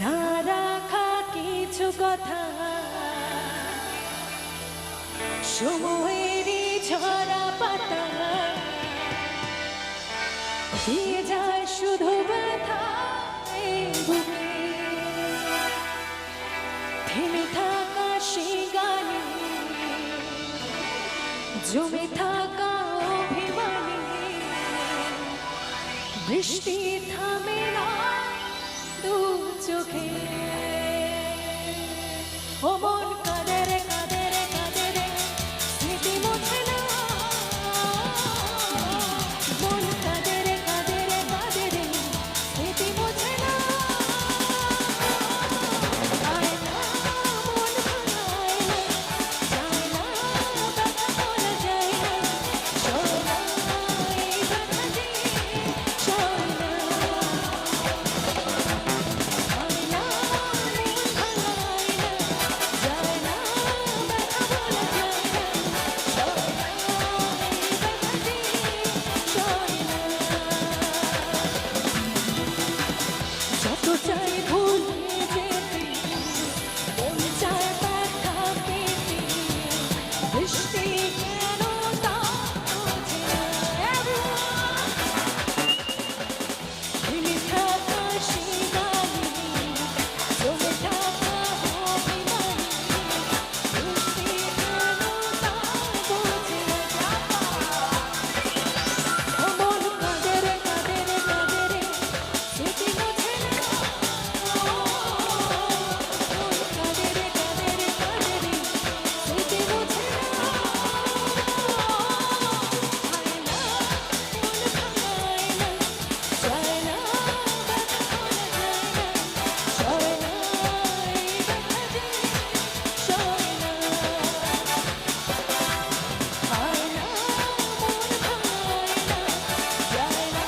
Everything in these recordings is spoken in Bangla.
না রাখা কিছু কথা সময়েরই ঝরা পাতা দিয়ে যায় শুধু ব্যথা বুকে থেমে থাকা সেই গানে জমে থাকা অভিমানে বৃষ্টি থামে না দু চোখে ও মন কাঁদে রে কাঁদে রে কাঁদে রে স্মৃতি মোছে না মন কাঁদে রে কাঁদে রে কাঁদে রে স্মৃতি মোছে না আয় না মন ভাঙায় না যায় না ব্যথা বলা যায় না সয় না এই ব্যথা যে সয় না আয় না মন ভাঙায় না যায় না ব্যথা বলা যায় না সয় না এই ব্যথা যে সয় না যত চাই ভুলে যেতে মন চায় ব্যথা পেতে বৃষ্টি কেন তা বোঝে না থেমে থাকা সেই গানে জমে থাকা অভিমানে বৃষ্টি কেন তা বোঝে না ও মন কাঁদে রে কাঁদে রে কাঁদে রে স্মৃতি মোছে না মন কাঁদে রে কাঁদে রে কাঁদে রে স্মৃতি মোছে না আয় না মন ভাঙায় না যায় না ব্যথা বলা যায় না সয় না এই ব্যথা যে সয় না আয় না মন ভাঙায় না যায় না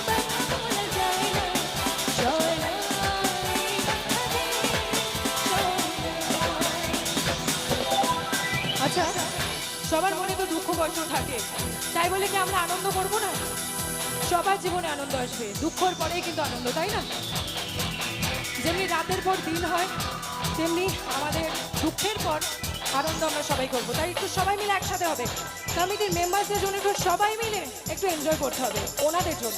ব্যথা বলা যায় না সয় না এই ব্যথা যে সয় না আচ্ছা, সবার মনে তো দুঃখ কষ্ট থাকে, তাই বলে কি আমরা আনন্দ করব না? সবার জীবনে আনন্দ আসবে, দুঃখের পরেই কিন্তু আনন্দ, তাই না? যেমনি রাতের পর দিন হয়, তেমনি আমাদের দুঃখের পর আনন্দ আমরা সবাই করব। তাই একটু সবাই মিলে একসাথে হবে, কমিটির মেম্বারদের জন্য একটু সবাই মিলে একটু এনজয় করতে হবে ওনাদের জন্য।